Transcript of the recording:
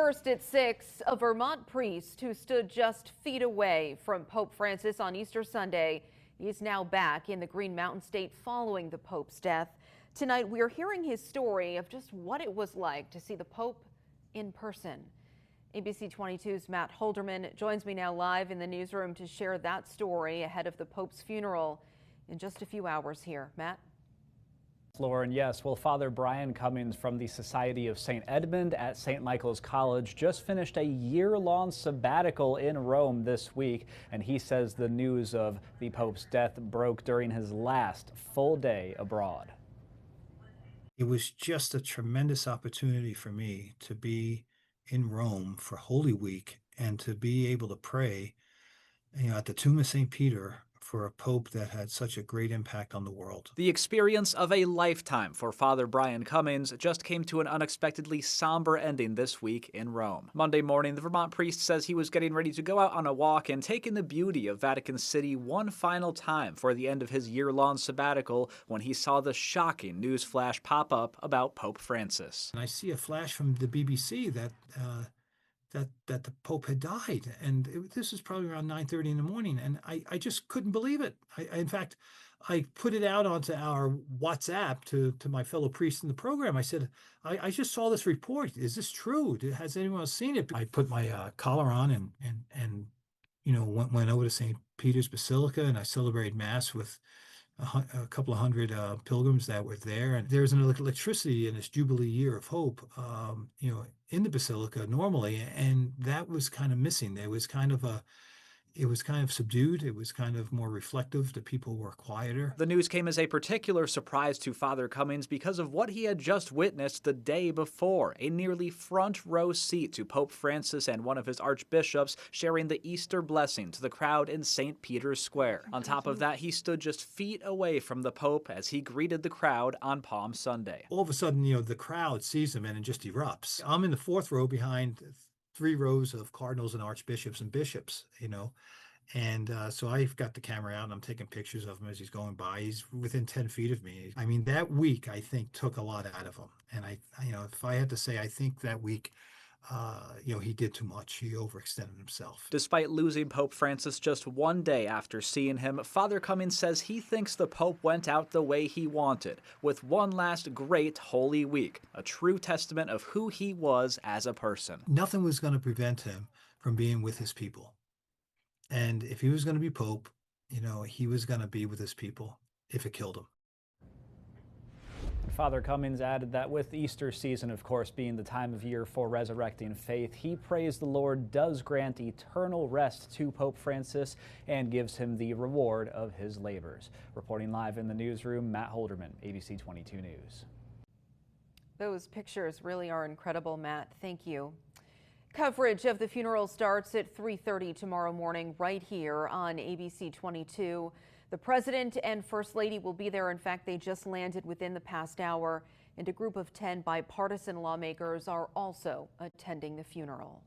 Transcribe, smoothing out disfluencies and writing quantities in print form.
First at 6, a Vermont priest who stood just feet away from Pope Francis on Easter Sunday is now back in the Green Mountain State following the Pope's death. Tonight, we are hearing his story of just what it was like to see the Pope in person. ABC 22's Matt Holderman joins me now live in the newsroom to share that story ahead of the Pope's funeral in just a few hours here. Matt? Lauren, yes. Well, Father Brian Cummins from the Society of St. Edmund at St. Michael's College just finished a year-long sabbatical in Rome this week, and he says the news of the Pope's death broke during his last full day abroad. It was just a tremendous opportunity for me to be in Rome for Holy Week and to be able to pray, at the tomb of St. Peter for a pope that had such a great impact on the world. The experience of a lifetime for Father Brian Cummins just came to an unexpectedly somber ending this week in Rome. Monday morning, the Vermont priest says he was getting ready to go out on a walk and take in the beauty of Vatican City one final time for the end of his year-long sabbatical when he saw the shocking news flash pop up about Pope Francis. And I see a flash from the BBC that the Pope had died. And this was probably around 9:30 in the morning. And I just couldn't believe it. In fact, I put it out onto our WhatsApp to my fellow priests in the program. I said, I just saw this report. Is this true? Has anyone else seen it? I put my collar on and went over to St. Peter's Basilica, and I celebrated Mass with a couple of hundred pilgrims that were there. And there's an electricity in this Jubilee year of hope, in the Basilica normally, and that was kind of missing. It was kind of subdued. It was kind of more reflective. The people were quieter. The news came as a particular surprise to Father Cummins because of what he had just witnessed the day before, a nearly front row seat to Pope Francis and one of his archbishops sharing the Easter blessing to the crowd in St. Peter's Square. On top of that, he stood just feet away from the Pope as he greeted the crowd on Palm Sunday. All of a sudden, the crowd sees him and it just erupts. I'm in the fourth row behind 3 rows of cardinals and archbishops and bishops, and so I've got the camera out and I'm taking pictures of him as he's going by. He's within 10 feet of me. I mean, that week, I think, took a lot out of him. And if I had to say, I think that week, he did too much. He overextended himself. Despite losing Pope Francis just one day after seeing him, Father Cummins says he thinks the Pope went out the way he wanted, with one last great Holy Week, a true testament of who he was as a person. Nothing was going to prevent him from being with his people. And if he was going to be Pope, he was going to be with his people if it killed him. Father Cummins added that with Easter season, of course, being the time of year for resurrecting faith, he prays the Lord does grant eternal rest to Pope Francis and gives him the reward of his labors. Reporting live in the newsroom, Matt Holderman, ABC 22 News. Those pictures really are incredible, Matt. Thank you. Coverage of the funeral starts at 3:30 tomorrow morning right here on ABC 22. The President and First Lady will be there. In fact, they just landed within the past hour, and a group of 10 bipartisan lawmakers are also attending the funeral.